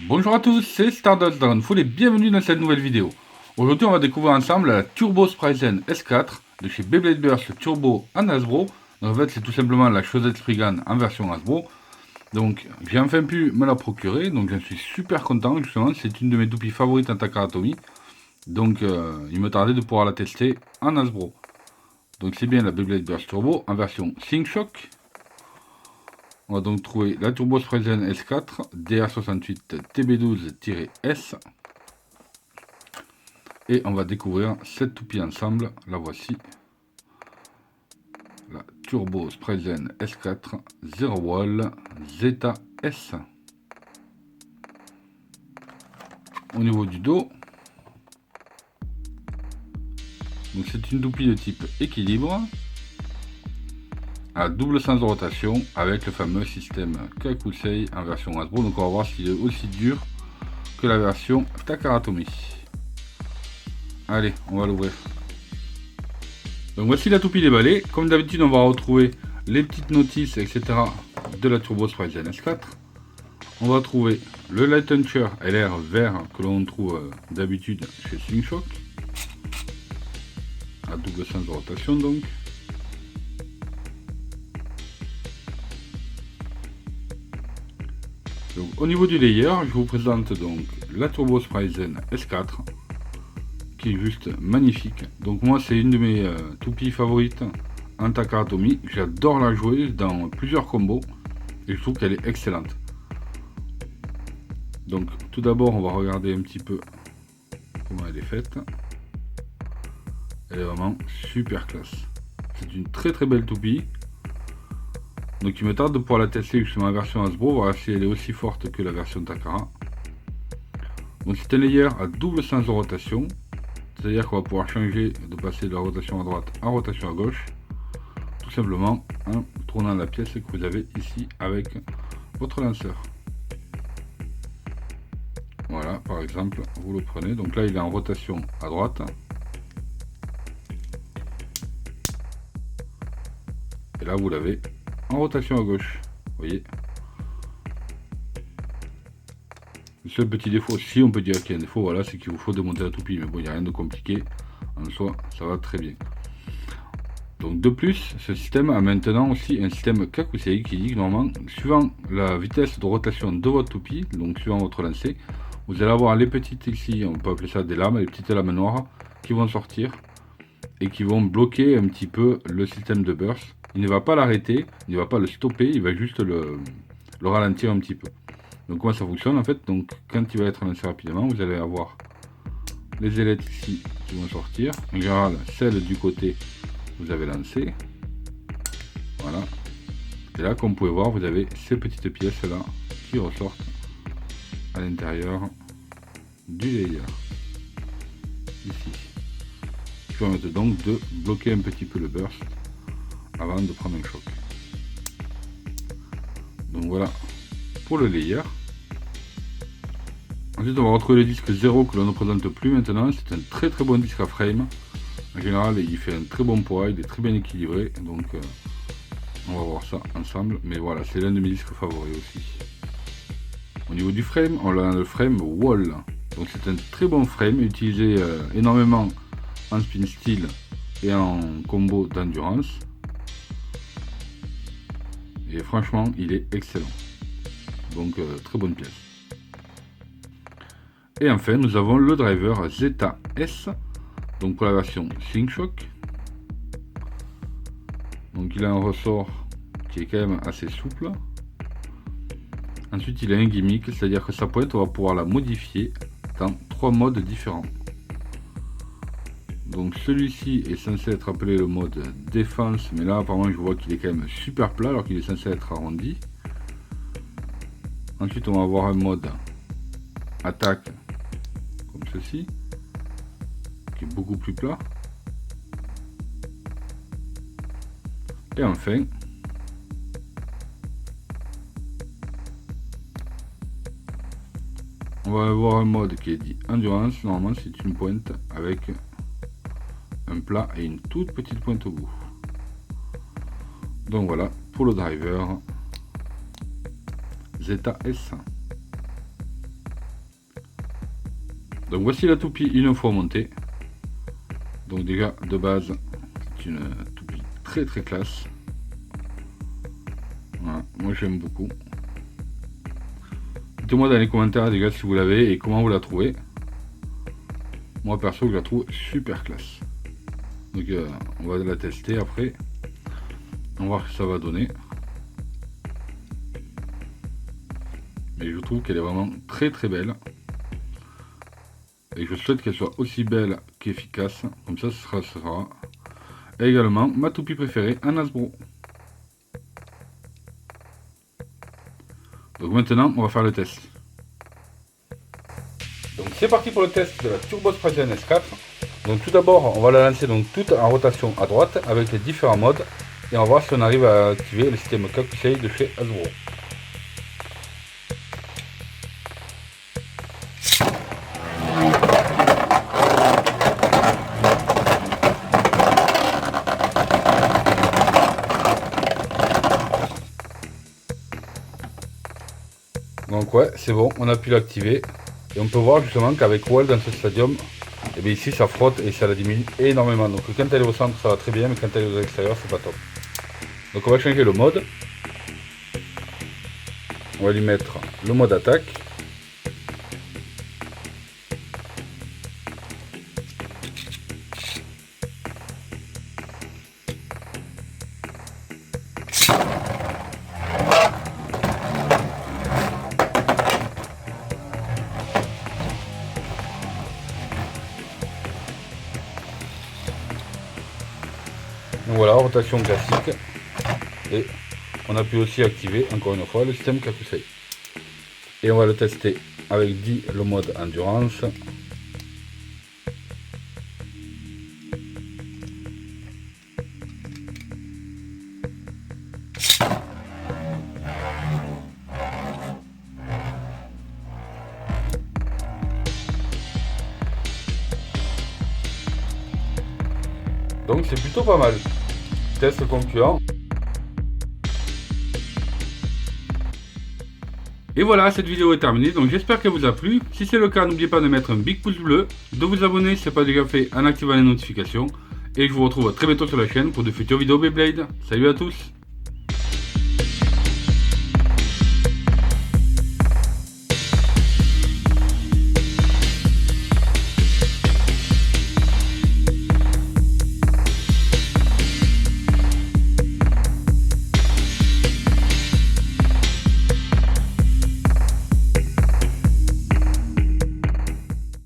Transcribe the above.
Bonjour à tous, c'est Stardust Dragonfall et bienvenue dans cette nouvelle vidéo. Aujourd'hui on va découvrir ensemble la Turbo Sprite S4 de chez Beyblade Burst Turbo en Hasbro. Donc en fait c'est tout simplement la Chosette Spriggan en version Hasbro. Donc j'ai enfin pu me la procurer, donc j'en suis super content justement, c'est une de mes toupies favorites en Takaratomi. Donc il me tardait de pouvoir la tester en Hasbro. Donc c'est bien la Beyblade Burst Turbo en version Sync-Shock. On va donc trouver la Turbo Sprite S4 DR68 TB12-S. Et on va découvrir cette toupie ensemble. La voici. La Turbo Sprite S4 Zero Wall Zeta S. Au niveau du dos, donc c'est une toupie de type équilibre à double sens de rotation avec le fameux système Kakusei en version Hasbro. Donc on va voir s'il est aussi dur que la version Takaratomi. Allez, on va l'ouvrir. Donc voici la toupie déballée. Comme d'habitude, on va retrouver les petites notices, etc. de la Turbo Sprite S4. On va trouver le Light Launcher LR vert que l'on trouve d'habitude chez Slingshot. À double sens de rotation donc. Donc au niveau du layer, je vous présente donc la Turbo Sprite S4. Qui est juste magnifique. Donc moi c'est une de mes toupies favorites en Takaratomi. J'adore la jouer dans plusieurs combos et je trouve qu'elle est excellente. Donc tout d'abord on va regarder un petit peu comment elle est faite. Elle est vraiment super classe. C'est une très très belle toupie. Donc il me tarde de pouvoir la tester justement en version Hasbro, voir si elle est aussi forte que la version Takara. Donc c'est un layer à double sens de rotation. C'est-à-dire qu'on va pouvoir changer de passer de la rotation à droite à rotation à gauche. Tout simplement en tournant la pièce que vous avez ici avec votre lanceur. Voilà, par exemple, vous le prenez. Donc là, il est en rotation à droite. Et là, vous l'avez en rotation à gauche. Vous voyez. Le seul petit défaut, si on peut dire qu'il y a un défaut, voilà, c'est qu'il vous faut démonter la toupie. Mais bon, il n'y a rien de compliqué. En soi, ça va très bien. Donc de plus, ce système a maintenant aussi un système Kakusei qui dit que normalement, suivant la vitesse de rotation de votre toupie, donc suivant votre lancer, vous allez avoir les petites ici, on peut appeler ça des lames, les petites lames noires qui vont sortir et qui vont bloquer un petit peu le système de burst. Il ne va pas l'arrêter, il ne va pas le stopper, il va juste le ralentir un petit peu. Donc comment ça fonctionne en fait? Donc quand il va être lancé rapidement, vous allez avoir les ailettes ici qui vont sortir. En général, celle du côté vous avez lancé. Voilà. Et là, comme vous pouvez voir, vous avez ces petites pièces là qui ressortent à l'intérieur du layer. Ici. Qui permettent donc de bloquer un petit peu le burst avant de prendre un choc. Donc voilà pour le layer. Ensuite, on va retrouver le disque 0 que l'on ne présente plus maintenant. C'est un très très bon disque à frame. En général, il fait un très bon poids, il est très bien équilibré. Donc on va voir ça ensemble. Mais voilà, c'est l'un de mes disques favoris aussi. Au niveau du frame, on a le frame Wall. Donc c'est un très bon frame, utilisé énormément en spin steel et en combo d'endurance. Et franchement, il est excellent. Donc très bonne pièce. Et enfin, nous avons le driver Zeta S. Donc pour la version Slingshot. Donc il a un ressort qui est quand même assez souple. Ensuite il a un gimmick, c'est-à-dire que sa pointe on va pouvoir la modifier dans 3 modes différents. Donc celui-ci est censé être appelé le mode défense, mais là apparemment je vois qu'il est quand même super plat alors qu'il est censé être arrondi. Ensuite on va avoir un mode attaque comme ceci, qui est beaucoup plus plat. Et enfin, on va avoir un mode qui est dit endurance. Normalement c'est une pointe avec un plat et une toute petite pointe au bout. Donc voilà pour le driver Zeta S. Donc voici la toupie une fois montée. Donc déjà de base c'est une toupie très très classe. Voilà, moi j'aime beaucoup. Dites-moi dans les commentaires déjà si vous l'avez et comment vous la trouvez. Moi perso je la trouve super classe. Donc on va la tester après. On va voir ce que ça va donner. Mais je trouve qu'elle est vraiment très très belle. Et je souhaite qu'elle soit aussi belle qu'efficace. Comme ça, ce sera également ma toupie préférée en Hasbro. Donc maintenant, on va faire le test. Donc c'est parti pour le test de la Turbo Sprite NS4. Donc tout d'abord, on va la lancer donc toute en rotation à droite avec les différents modes. Et on va voir si on arrive à activer le système Kakusei de chez Hasbro. Donc ouais, c'est bon, on a pu l'activer. Et on peut voir justement qu'avec Wall dans ce stadium, et bien ici ça frotte et ça la diminue énormément. Donc quand elle est au centre ça va très bien, mais quand elle est aux extérieurs c'est pas top. Donc on va changer le mode. On va lui mettre le mode attaque. Donc voilà, rotation classique. Et on a pu aussi activer encore une fois le système Kakusei. Et on va le tester avec le mode endurance. Donc c'est plutôt pas mal. Test concluant. Et voilà, cette vidéo est terminée, donc j'espère qu'elle vous a plu. Si c'est le cas, n'oubliez pas de mettre un big pouce bleu, de vous abonner si ce n'est pas déjà fait en activant les notifications. Et je vous retrouve très bientôt sur la chaîne pour de futures vidéos Beyblade. Salut à tous!